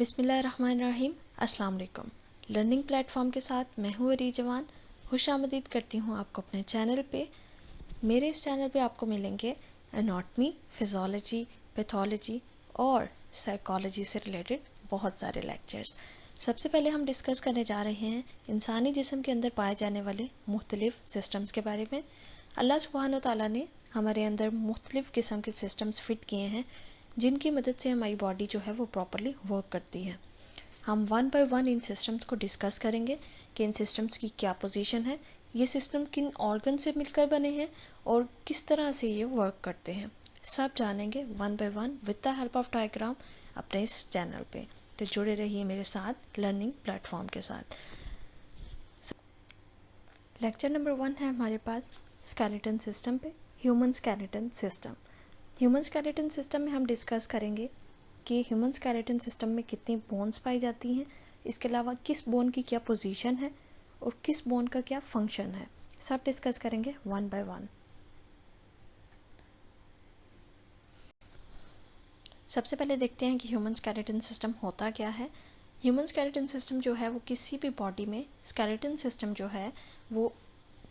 बिस्मिल्लाहिर्रहमानिर्रहीम। अस्सलाम वालेकुम। लर्निंग प्लेटफॉर्म के साथ मैं हूँ अरी जवान। खुशामदीद करती हूँ आपको अपने चैनल पे। मेरे इस चैनल पे आपको मिलेंगे एनाटॉमी, फिजियोलॉजी, पैथोलॉजी और साइकोलॉजी से रिलेटेड बहुत सारे लेक्चर्स। सबसे पहले हम डिस्कस करने जा रहे हैं इंसानी जिस्म के अंदर पाए जाने वाले मुख्तलिफ सिस्टम्स के बारे में। अल्लाह सुब्हान व तआला ने हमारे अंदर मुख्तलिफ किस्म के सिस्टम्स फिट किए हैं जिनकी मदद से हमारी बॉडी जो है वो प्रॉपरली वर्क करती है। हम one by one in systems को डिस्कस करेंगे कि इन सिस्टम्स की क्या पोजीशन है, ये सिस्टम किन ऑर्गन से मिलकर बने हैं और किस तरह से ये वर्क करते हैं। सब जानेंगे one by one with the help of diagram अपने इस चैनल पे। तो जुड़े रहिए मेरे साथ लर्निंग प्लेटफॉर्म के साथ। लेक्चर नंबर 1 है हमारे पास स्केलेटन सिस्टम पे, human skeleton system. Human skeleton system में हम डिस्कस करेंगे कि ह्यूमन स्केलेटन सिस्टम में कितनी बोन्स पाई जाती हैं, इसके अलावा किस बोन की क्या पोजीशन है और किस बोन का क्या फंक्शन है। सब डिस्कस करेंगे वन बाय वन। सबसे पहले देखते हैं कि ह्यूमन स्केलेटन सिस्टम होता क्या है। ह्यूमन स्केलेटन सिस्टम जो है वो किसी भी बॉडी में स्केलेटन सिस्टम जो है वो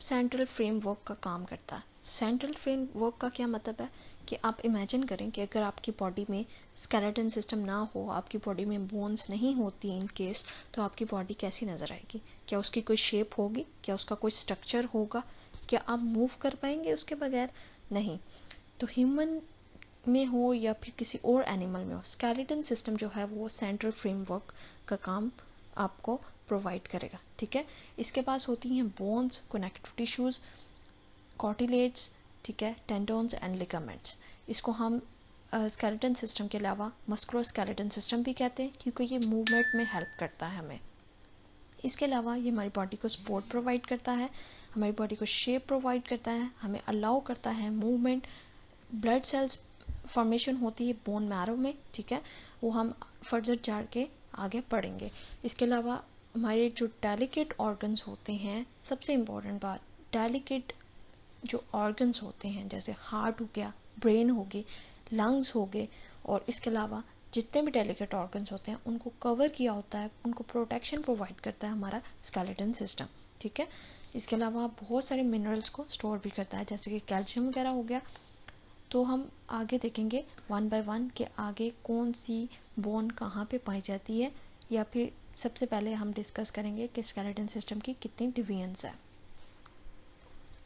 सेंट्रल फ्रेमवर्क का काम करता है। सेंट्रल फ्रेमवर्क का क्या मतलब है कि आप इमेजिन करें कि अगर आपकी बॉडी में स्केलेटन सिस्टम ना हो, आपकी बॉडी में बोन्स नहीं होती इन केस, तो आपकी बॉडी कैसी नज़र आएगी? क्या उसकी कोई शेप होगी? क्या उसका कोई स्ट्रक्चर होगा? क्या आप मूव कर पाएंगे उसके बगैर? नहीं। तो ह्यूमन में हो या फिर किसी और एनिमल में हो, स्केलेटन सिस्टम जो है वो सेंट्रल फ्रेमवर्क का काम आपको प्रोवाइड करेगा। ठीक है। इसके पास होती हैं बोन्स, कनेक्टिव टिश्यूज़, कार्टिलेज, ठीक है, टेंडोन्स एंड लिगामेंट्स। इसको हम स्केलेटन सिस्टम के अलावा मस्कुलोस्केलेटन सिस्टम भी कहते हैं क्योंकि ये मूवमेंट में हेल्प करता है हमें। इसके अलावा ये हमारी बॉडी को सपोर्ट प्रोवाइड करता है, हमारी बॉडी को शेप प्रोवाइड करता है, हमें अलाउ करता है मूवमेंट। ब्लड सेल्स फॉर्मेशन होती है बोन मैरो में, ठीक है, वो हम फर्दर जा के आगे पढ़ेंगे। इसके अलावा हमारे जो डेलिकेट ऑर्गन्स होते हैं, सबसे इम्पोर्टेंट बात, डेलिकेट जो ऑर्गन्स होते हैं जैसे हार्ट हो गया, ब्रेन हो गई, लंग्स हो गए, और इसके अलावा जितने भी डेलिकेट ऑर्गन्स होते हैं उनको कवर किया होता है, उनको प्रोटेक्शन प्रोवाइड करता है हमारा स्केलेटन सिस्टम। ठीक है। इसके अलावा बहुत सारे मिनरल्स को स्टोर भी करता है जैसे कि कैल्शियम वगैरह हो गया। तो हम आगे देखेंगे वन बाय वन कि आगे कौन सी बोन कहाँ पे पाई जाती है, या फिर सबसे पहले हम डिस्कस करेंगे कि स्केलेटन सिस्टम की कितनी डिवीजन्स है।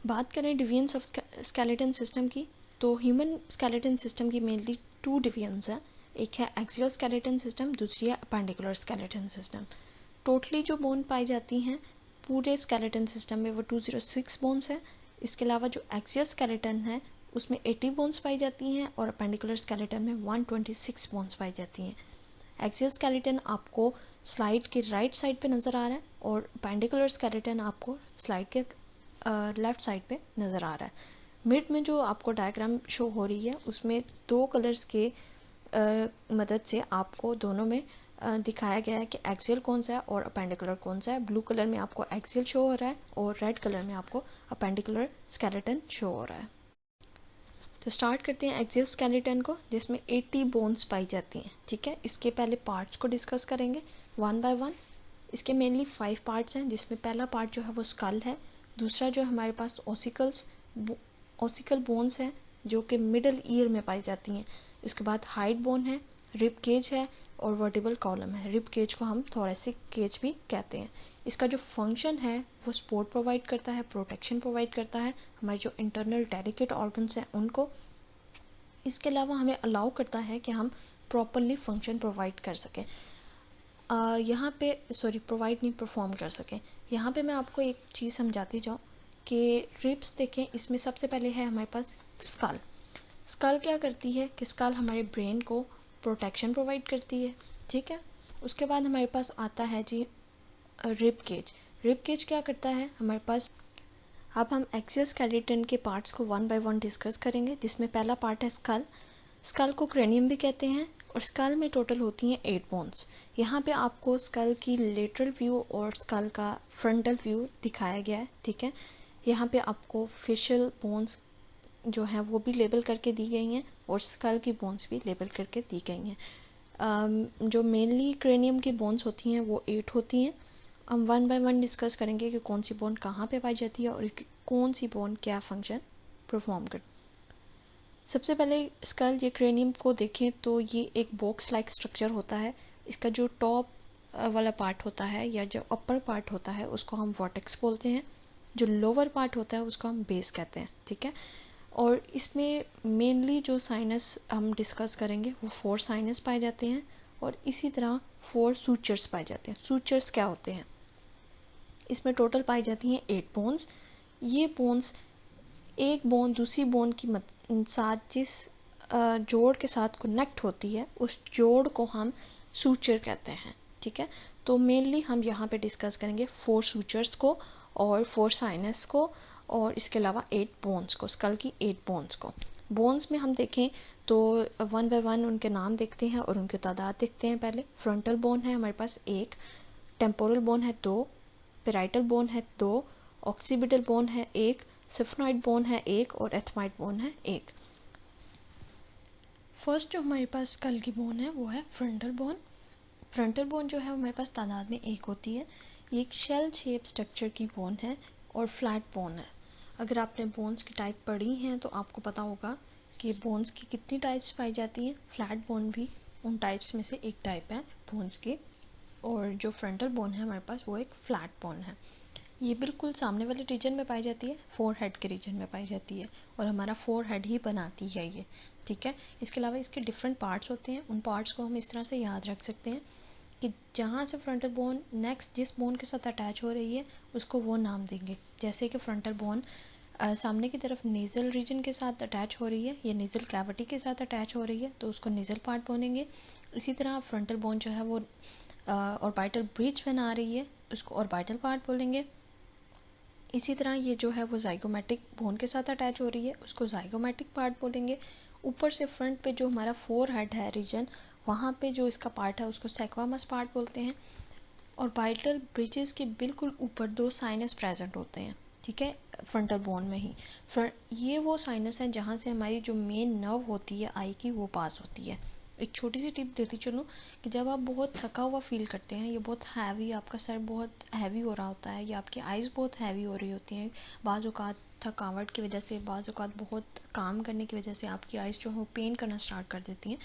बात करें डिवीजन्स ऑफ स्केलेटन सिस्टम की, तो ह्यूमन स्केलेटन सिस्टम की मेनली 2 डिवीजन्स हैं। एक है एक्सियल स्केलेटन सिस्टम, दूसरी है अपेंडिकुलर स्केलेटन सिस्टम। टोटली जो बोन पाई जाती हैं पूरे स्केलेटन सिस्टम में वो 206 बोन्स हैं। इसके अलावा जो एक्सियल स्केलेटन है उसमें 80 बोन्स पाई जाती हैं और अपेंडिकुलर स्केलेटन में 126 बोन्स पाई जाती हैं। एक्सियल स्केलेटन आपको स्लाइड के राइट साइड पे नज़र आ रहा है और अपेंडिकुलर स्केलेटन आपको स्लाइड के लेफ़्ट साइड पे नज़र आ रहा है। मिड में जो आपको डायग्राम शो हो रही है उसमें 2 कलर्स के मदद से आपको दोनों में दिखाया गया है कि एक्सियल कौन सा है और अपेंडिकुलर कौन सा है। ब्लू कलर में आपको एक्सियल शो हो रहा है और रेड कलर में आपको अपेंडिकुलर स्केलेटन शो हो रहा है। तो स्टार्ट करते हैं एक्सियल स्केलेटन को, जिसमें 80 बोन्स पाई जाती हैं। ठीक है। इसके पहले पार्ट्स को डिस्कस करेंगे वन बाय वन। इसके मेनली 5 पार्ट्स हैं, जिसमें पहला पार्ट जो है वो स्कल है, दूसरा जो हमारे पास ओसिकल बोन्स हैं जो कि मिडल ईयर में पाई जाती हैं। इसके बाद हाइड बोन है, रिब केज है और वर्टिबल कॉलम है। रिब केज को हम थोरेसिक केज भी कहते हैं। इसका जो फंक्शन है वो सपोर्ट प्रोवाइड करता है, प्रोटेक्शन प्रोवाइड करता है हमारे जो इंटरनल डेलिकेट ऑर्गन्स हैं उनको। इसके अलावा हमें अलाउ करता है कि हम प्रॉपरली फंक्शन प्रोवाइड कर सकें, यहाँ पे प्रोवाइड नहीं, परफॉर्म कर सकें। यहाँ पे मैं आपको एक चीज़ समझाती जाऊँ कि रिब्स देखें, इसमें सबसे पहले है हमारे पास स्कल। स्कल क्या करती है कि स्कल हमारे ब्रेन को प्रोटेक्शन प्रोवाइड करती है। ठीक है। उसके बाद हमारे पास आता है जी रिब केज। रिब केज क्या करता है हमारे पास। अब हम एक्सियल स्केलेटन के पार्ट्स को वन बाय वन डिस्कस करेंगे, जिसमें पहला पार्ट है स्कल। स्कल को क्रेनियम भी कहते हैं और स्कल में टोटल होती हैं 8 बोन्स। यहाँ पे आपको स्कल की लेटरल व्यू और स्कल का फ्रंटल व्यू दिखाया गया है। ठीक है। यहाँ पे आपको फेशियल बोन्स जो हैं वो भी लेबल करके दी गई हैं और स्कल की बोन्स भी लेबल करके दी गई हैं। जो मेनली क्रेनियम की बोन्स होती हैं वो 8 होती हैं। हम वन बाय वन डिस्कस करेंगे कि कौन सी बोन कहाँ पे पाई जाती है और कौन सी बोन क्या फंक्शन परफॉर्म करती है। सबसे पहले स्कल या क्रेनियम को देखें तो ये एक बॉक्स लाइक स्ट्रक्चर होता है। इसका जो टॉप वाला पार्ट होता है या जो अपर पार्ट होता है उसको हम वर्टेक्स बोलते हैं, जो लोअर पार्ट होता है उसको हम बेस कहते हैं, ठीक है। और इसमें मेनली जो साइनस हम डिस्कस करेंगे वो 4 साइनस पाए जाते हैं और इसी तरह 4 सूचर्स पाए जाते हैं। सूचर्स क्या होते हैं? इसमें टोटल पाई जाती हैं 8 बोन्स। ये बोन्स एक बोन दूसरी बोन की साथ जिस जोड़ के साथ कनेक्ट होती है उस जोड़ को हम सूचर कहते हैं, ठीक है। तो मेनली हम यहाँ पे डिस्कस करेंगे 4 सूचर्स को और 4 साइनस को और इसके अलावा 8 बोन्स को, स्कल की 8 बोन्स को। बोन्स में हम देखें तो वन बाय वन उनके नाम देखते हैं और उनकी तादाद देखते हैं। पहले फ्रंटल बोन है हमारे पास 1, टेम्पोरल बोन है 2, पेराइटल बोन है 2, ऑक्सीपिटल बोन है 1, सिफनॉइड बोन है 1 और एथमाइड बोन है 1। फर्स्ट जो हमारे पास स्कल की बोन है वो है फ्रंटल बोन। फ्रंटल बोन जो है हमारे पास तादाद में 1 होती है। ये एक शेल शेप स्ट्रक्चर की बोन है और फ्लैट बोन है। अगर आपने बोन्स की टाइप पढ़ी हैं तो आपको पता होगा कि बोन्स की कितनी टाइप्स पाई जाती हैं। फ्लैट बोन भी उन टाइप्स में से एक टाइप है बोन्स की, और जो फ्रंटल बोन है हमारे पास वो एक फ्लैट बोन है। ये बिल्कुल सामने वाले रीजन में पाई जाती है, फोर हेड के रीजन में पाई जाती है और हमारा फोर हेड ही बनाती है ये, ठीक है। इसके अलावा इसके डिफरेंट पार्ट्स होते हैं। उन पार्ट्स को हम इस तरह से याद रख सकते हैं कि जहाँ से फ्रंटल बोन नेक्स्ट जिस बोन के साथ अटैच हो रही है उसको वो नाम देंगे। जैसे कि फ्रंटल बोन सामने की तरफ नेज़ल रीजन के साथ अटैच हो रही है या नेज़ल कैविटी के साथ अटैच हो रही है तो उसको नेज़ल पार्ट बोलेंगे। इसी तरह फ्रंटल बोन जो है वो ऑर्बिटल ब्रिज बना रही है उसको ऑर्बिटल पार्ट बोलेंगे। इसी तरह ये जो है वो जाइगोमेटिक बोन के साथ अटैच हो रही है उसको जाइगोमेटिक पार्ट बोलेंगे। ऊपर से फ्रंट पे जो हमारा फोर हेड है रीजन, वहाँ पे जो इसका पार्ट है उसको सेक्वामस पार्ट बोलते हैं। और ऑर्बिटल ब्रिजेस के बिल्कुल ऊपर 2 साइनस प्रेजेंट होते हैं, ठीक है, फ्रंटल बोन में ही। ये वो साइनस है जहाँ से हमारी जो मेन नर्व होती है आई की वो पास होती है। एक छोटी सी टिप देती चलूँ कि जब आप बहुत थका हुआ फील करते हैं, ये बहुत हैवी, आपका सर बहुत हैवी हो रहा होता है या आपकी आइज़ बहुत हैवी हो रही होती हैं, बाज़ औक़ात थकावट की वजह से, बाज़ औक़ात बहुत काम करने की वजह से आपकी आइज़ जो है वो पेन करना स्टार्ट कर देती हैं,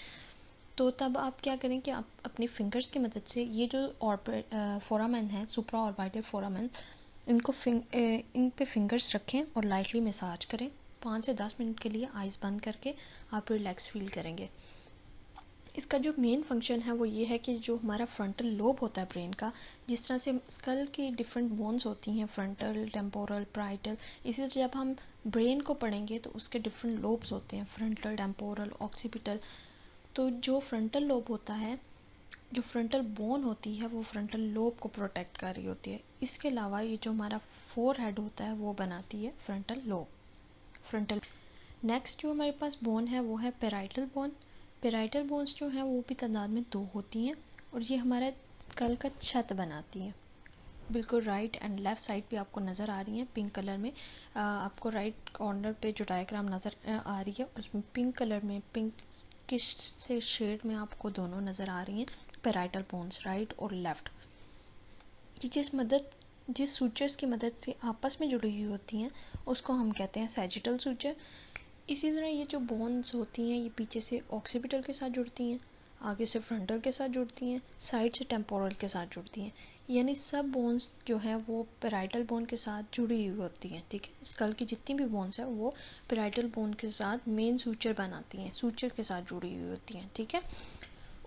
तो तब आप क्या करें कि आप अपनी फिंगर्स की मदद से ये जो फोरामेन है, सुप्रा ऑर्बिटल फोरामेन, इन पे फिंगर्स रखें और लाइटली मसाज करें। 5 से 10 मिनट के लिए आइज़ बंद करके आप रिलैक्स फील करेंगे। इसका जो मेन फंक्शन है वो ये है कि जो हमारा फ्रंटल लोब होता है ब्रेन का, जिस तरह से स्कल की डिफरेंट बोन्स होती हैं, फ्रंटल, टेम्पोरल, पैराइटल, इसी तरह जब हम ब्रेन को पढ़ेंगे तो उसके डिफरेंट लोब्स होते हैं, फ्रंटल, टेम्पोरल, ऑक्सीपिटल। तो जो फ्रंटल लोब होता है, जो फ्रंटल बोन होती है वो फ्रंटल लोब को प्रोटेक्ट कर रही होती है। इसके अलावा ये जो हमारा फोर हेड होता है वो बनाती है फ्रंटल लोब, फ्रंटल। नेक्स्ट जो हमारे पास बोन है वो है पेराइटल बोन। पेराइटल बोन्स जो हैं वो भी तादाद में 2 होती हैं और ये हमारा स्कल का छत बनाती हैं। बिल्कुल राइट एंड लेफ़्ट साइड पे आपको नज़र आ रही हैं पिंक कलर में। आपको राइट कॉर्नर पे जो डायग्राम नज़र आ रही है उसमें पिंक कलर में, पिंक किस से शेड में आपको दोनों नज़र आ रही हैं, पेराइटल बोन्स राइट और लेफ़्ट, कि जिस सूचर्स की मदद से आपस में जुड़ी हुई होती हैं उसको हम कहते हैं सैजिटल सूचर। इसी तरह ये जो बोन्स होती हैं ये पीछे से ऑक्सीपिटल के साथ जुड़ती हैं, आगे से फ्रंटल के साथ जुड़ती हैं, साइड से टेम्पोरल के साथ जुड़ती हैं। यानी सब बोन्स जो हैं वो पेराइटल बोन के साथ जुड़ी हुई होती हैं, ठीक है। स्कल की जितनी भी बोन्स हैं वो पेराइटल बोन के साथ मेन सूचर बनाती हैं, सूचर के साथ जुड़ी हुई होती हैं, ठीक है।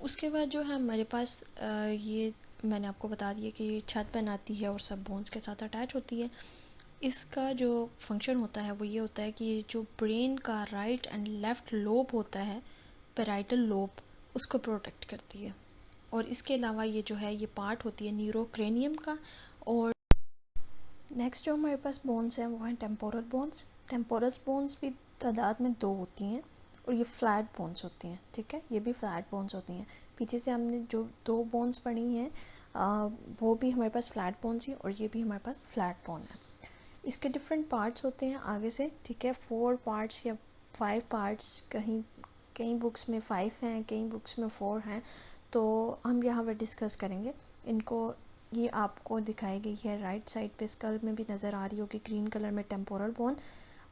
उसके बाद जो है हमारे पास ये मैंने आपको बता दिया कि ये छत बनाती है और सब बोन्स के साथ अटैच होती है। इसका जो फंक्शन होता है वो ये होता है कि जो ब्रेन का राइट एंड लेफ़्ट लोब होता है, पेराइटल लोब, उसको प्रोटेक्ट करती है। और इसके अलावा ये जो है ये पार्ट होती है न्यूरोक्रेनियम का। और नेक्स्ट जो हमारे पास बोन्स हैं वो हैं टेम्पोरल बोन्स। टेम्पोरल बोन्स भी तादाद में 2 होती हैं और ये फ्लैट बोन्स होती हैं, ठीक है, ये भी फ्लैट बोन्स होती हैं। पीछे से हमने जो 2 बोन्स पढ़ी हैं वो भी हमारे पास फ्लैट बोन्स ही और ये भी हमारे पास फ्लैट बोन है। इसके डिफरेंट पार्ट्स होते हैं आगे से, ठीक है, 4 पार्ट्स या 5 पार्ट्स, कहीं बुक्स में 5 हैं, कहीं बुक्स में 4 हैं। तो हम यहाँ पर डिस्कस करेंगे इनको। ये आपको दिखाई गई है राइट साइड पे, स्कल में भी नज़र आ रही होगी ग्रीन कलर में टेम्पोरल बोन,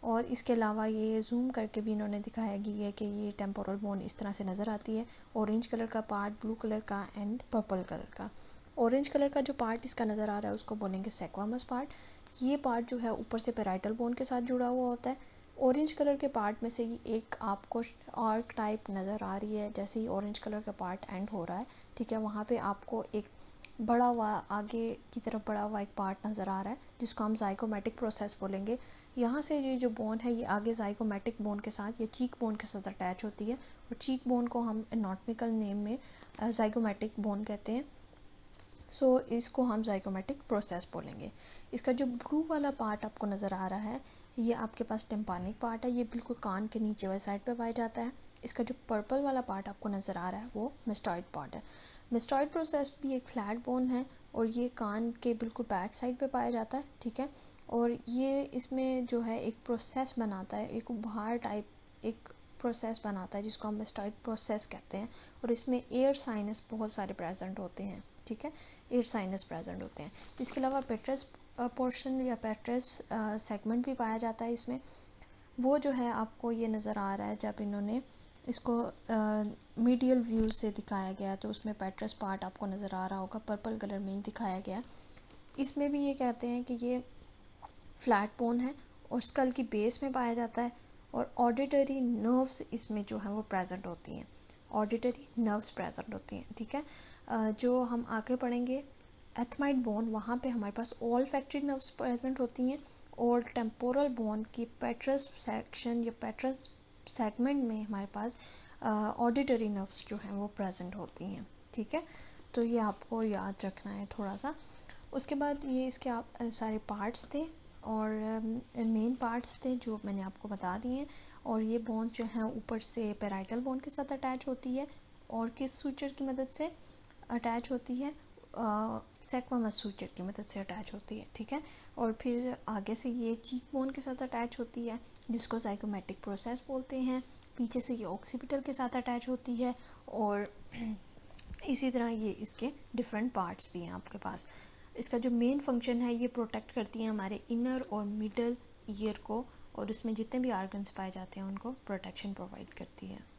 और इसके अलावा ये जूम करके भी इन्होंने दिखाया गया है कि ये टेम्पोरल बोन इस तरह से नज़र आती है। ऑरेंज कलर का पार्ट, ब्लू कलर का एंड पर्पल कलर का। ऑरेंज कलर का जो पार्ट इसका नज़र आ रहा है उसको बोलेंगे सेक्वामस पार्ट। ये पार्ट जो है ऊपर से पैराइटल बोन के साथ जुड़ा हुआ होता है। ऑरेंज कलर के पार्ट में से ही एक आपको आर्क टाइप नज़र आ रही है, जैसे ही ऑरेंज कलर का पार्ट एंड हो रहा है, ठीक है, वहाँ पे आपको एक बड़ा हुआ आगे की तरफ बड़ा हुआ एक पार्ट नज़र आ रहा है जिसको हम जाइगोमेटिक प्रोसेस बोलेंगे। यहाँ से ये जो बोन है ये आगे जाइगोमेटिक बोन के साथ, ये चीक बोन के साथ अटैच होती है, और चीक बोन को हम एनाटॉमिकल नेम में जाइगोमेटिक बोन कहते हैं। सो इसको हम जाइगोमेटिक प्रोसेस बोलेंगे। इसका जो ब्लू वाला पार्ट आपको नज़र आ रहा है ये आपके पास टिम्पानिक पार्ट है, ये बिल्कुल कान के नीचे वाली साइड पे पाया जाता है। इसका जो पर्पल वाला पार्ट आपको नज़र आ रहा है वो मिस्टॉइड पार्ट है। मिस्टॉइड प्रोसेस भी एक फ्लैट बोन है और ये कान के बिल्कुल बैक साइड पे पाया जाता है, ठीक है। और ये इसमें जो है एक प्रोसेस बनाता है, एक उभार टाइप एक प्रोसेस बनाता है जिसको हम मिस्टॉइड प्रोसेस कहते हैं, और इसमें एयर साइनस बहुत सारे प्रेजेंट होते हैं, ठीक है, एयर साइनस प्रेजेंट होते हैं। इसके अलावा पेट्रस पोर्शन या पेट्रस सेगमेंट भी पाया जाता है इसमें। वो जो है आपको ये नज़र आ रहा है जब इन्होंने इसको मीडियल व्यू से दिखाया गया तो उसमें पेट्रस पार्ट आपको नज़र आ रहा होगा, पर्पल कलर में ही दिखाया गया। इसमें भी ये कहते हैं कि ये फ्लैट बोन है और स्कल की बेस में पाया जाता है, और ऑडिटरी नर्व्स इसमें जो है वो प्रेजेंट होती हैं, ऑडिटरी नर्व्स प्रेजेंट होती हैं, ठीक है। जो हम आगे पढ़ेंगे एथमाइड बोन, वहाँ पे हमारे पास ऑल्फैक्टरी नर्व्स प्रेजेंट होती हैं, और टेम्पोरल बोन की पेट्रस सेक्शन या पेट्रस सेगमेंट में हमारे पास ऑडिटरी नर्व्स जो हैं वो प्रेजेंट होती हैं, ठीक है। तो ये आपको याद रखना है थोड़ा सा। उसके बाद ये इसके आप सारे पार्ट्स थे और मेन पार्ट्स थे जो मैंने आपको बता दिए हैं। और ये बोन्स जो हैं ऊपर से पैराइटल बोन के साथ अटैच होती है, और किस सूचर की मदद से अटैच होती है, सेक्वामस सूचर की मदद से अटैच होती है, ठीक है। और फिर आगे से ये चीक बोन के साथ अटैच होती है जिसको जाइगोमेटिक प्रोसेस बोलते हैं। पीछे से ये ऑक्सीपिटल के साथ अटैच होती है, और इसी तरह ये इसके डिफरेंट पार्ट्स भी हैं आपके पास। इसका जो मेन फंक्शन है ये प्रोटेक्ट करती है हमारे इनर और मिडल ईयर को, और उसमें जितने भी आर्गन्स पाए जाते हैं उनको प्रोटेक्शन प्रोवाइड करती है।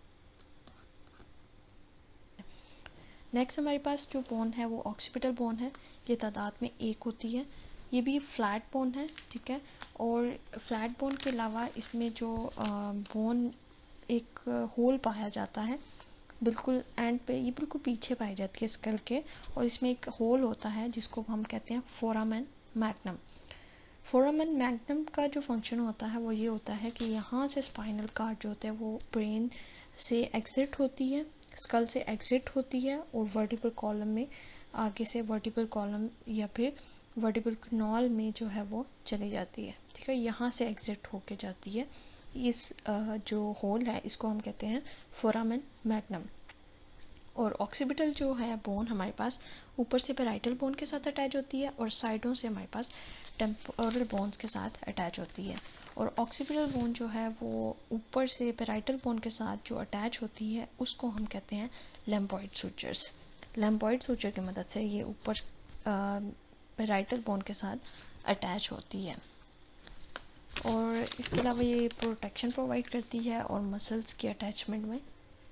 नेक्स्ट हमारे पास जो बोन है वो ऑक्सीपिटल बोन है, ये तादाद में एक होती है, ये भी फ्लैट बोन है, ठीक है। और फ्लैट बोन के अलावा इसमें जो बोन एक होल पाया जाता है बिल्कुल एंड पे, ये बिल्कुल पीछे पाई जाती है स्कल के, और इसमें एक होल होता है जिसको हम कहते हैं फोरामेन मैग्नम। फोरामेन मैग्नम का जो फंक्शन होता है वो ये होता है कि यहाँ से स्पाइनल कार्ड जो होता है वो ब्रेन से एग्जिट होती है, स्कल से एग्जिट होती है, और वर्टिब्रल कॉलम में आगे से वर्टिब्रल कॉलम या फिर वर्टिब्रल कैनाल में जो है वो चली जाती है, ठीक है, यहाँ से एग्जिट होके जाती है। इस जो होल है इसको हम कहते हैं फोरामेन मैग्नम। और ऑक्सीपिटल जो है बोन हमारे पास ऊपर से पैराइटल बोन के साथ अटैच होती है, और साइडों से हमारे पास टेम्पोरल बोन्स के साथ अटैच होती है। और ऑक्सीपिटल बोन जो है वो ऊपर से पैराइटल बोन के साथ जो अटैच होती है उसको हम कहते हैं लैम्बॉइड सूचर्स। लैम्बॉइड सूचर की मदद से ये ऊपर पैराइटल बोन के साथ अटैच होती है, और इसके अलावा ये प्रोटेक्शन प्रोवाइड करती है और मसल्स के अटैचमेंट में।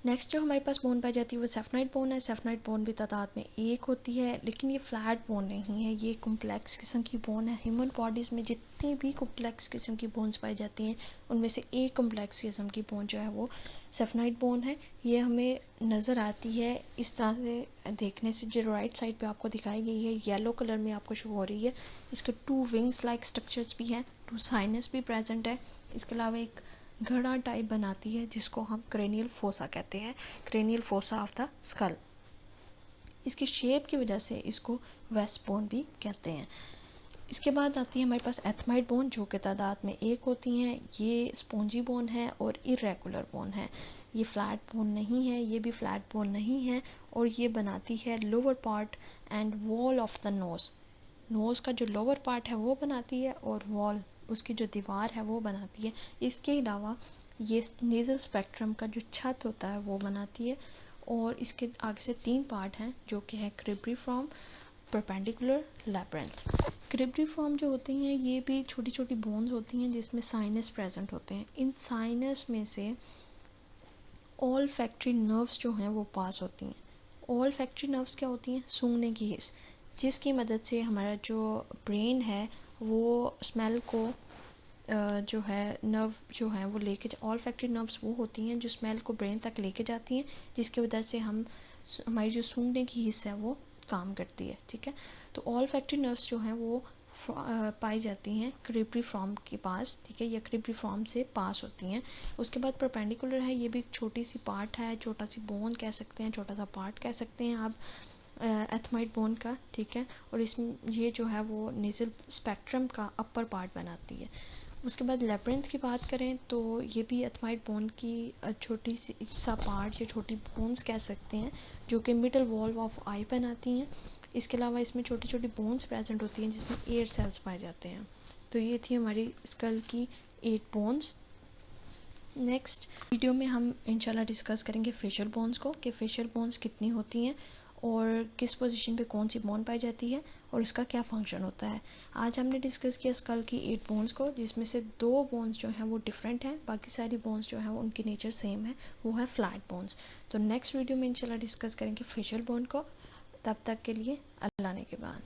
नेक्स्ट जो हमारे पास बोन पाई जाती है वो सेफनाइड बोन है। सेफनाइड बोन भी तादाद में एक होती है, लेकिन ये फ्लैट बोन नहीं है, ये कॉम्प्लेक्स किस्म की बोन है। ह्यूमन बॉडीज़ में जितनी भी कॉम्प्लेक्स किस्म की बोन्स पाई जाती हैं उनमें से एक कॉम्प्लेक्स किस्म की बोन जो है वो सेफनाइड बोन है। ये हमें नज़र आती है इस तरह से देखने से, जो राइट साइड पे आपको दिखाई गई है येलो कलर में आपको शो हो रही है। इसके 2 विंग्स लाइक स्ट्रक्चर्स भी हैं, 2 साइनस भी प्रेजेंट है। इसके अलावा एक घड़ा टाइप बनाती है जिसको हम क्रेनियल फोसा कहते हैं, cranial fossa of the skull. इसकी शेप की वजह से इसको वेस्ट बोन भी कहते हैं। इसके बाद आती है हमारे पास एथमाइड बोन जो कि तादाद में एक होती हैं। ये स्पॉन्जी बोन है और इरेगुलर बोन है, ये फ्लैट बोन नहीं है, ये भी फ्लैट बोन नहीं है, और ये बनाती है lower part and wall of the nose. Nose का जो लोअर पार्ट है वो बनाती है, और वॉल उसकी जो दीवार है वो बनाती है। इसके अलावा ये नेज़ल स्पेक्ट्रम का जो छत होता है वो बनाती है, और इसके आगे से 3 पार्ट हैं जो कि है क्रिब्रिफॉर्म, परपेंडिकुलर, लैब्रिंथ। क्रिब्रिफॉर्म जो होती हैं ये भी छोटी छोटी बोन्स होती हैं जिसमें साइनस प्रेजेंट होते हैं। इन साइनस में से ऑल फैक्ट्री नर्व्स जो हैं वो पास होती हैं। ऑल फैक्ट्री नर्व्स क्या होती हैं? सूंघने की हिस्स, जिसकी मदद से हमारा जो ब्रेन है वो स्मेल को जो है नर्व जो है वो लेके ऑल फैक्ट्री नर्व्स वो होती हैं जो स्मेल को ब्रेन तक लेके जाती हैं, जिसकी वजह से हमारी जो सूंघने की हिस्स है वो काम करती है। ठीक है, तो ऑल फैक्ट्री नर्व्स जो हैं वो पाई जाती हैं क्रिब्रिफॉर्म के पास। ठीक है, या क्रिब्रिफॉर्म से पास होती हैं। उसके बाद परपेंडिकुलर है, ये भी एक छोटी सी पार्ट है, छोटा सी बोन कह सकते हैं, छोटा सा पार्ट कह सकते हैं आप एथमाइड बोन का। ठीक है, और इसमें ये जो है वो नेजल स्पेक्ट्रम का अपर पार्ट बनाती है। उसके बाद लैब्रिंथ की बात करें तो ये भी एथमाइड बोन की छोटी सा पार्ट या छोटी बोन्स कह सकते हैं जो कि मिडल वॉल ऑफ आई बनाती हैं। इसके अलावा इसमें छोटी छोटी बोन्स प्रेजेंट होती हैं जिसमें 8 सेल्स पाए जाते हैं। तो ये थी हमारी स्कल की 8 बोन्स। नेक्स्ट वीडियो में हम इंशाल्लाह डिस्कस करेंगे फेशियल बोन्स को, कि फेशियल बोन्स कितनी होती हैं और किस पोजीशन पे कौन सी बोन पाई जाती है और उसका क्या फंक्शन होता है। आज हमने डिस्कस किया स्कल की 8 बोन्स को, जिसमें से 2 बोन्स जो हैं वो डिफरेंट हैं, बाकी सारी बोन्स जो हैं वो उनकी नेचर सेम है, वो है फ्लैट बोन्स। तो नेक्स्ट वीडियो में इंशाल्लाह डिस्कस करेंगे फेशियल बोन को। तब तक के लिए अल्लाह ने के बाद।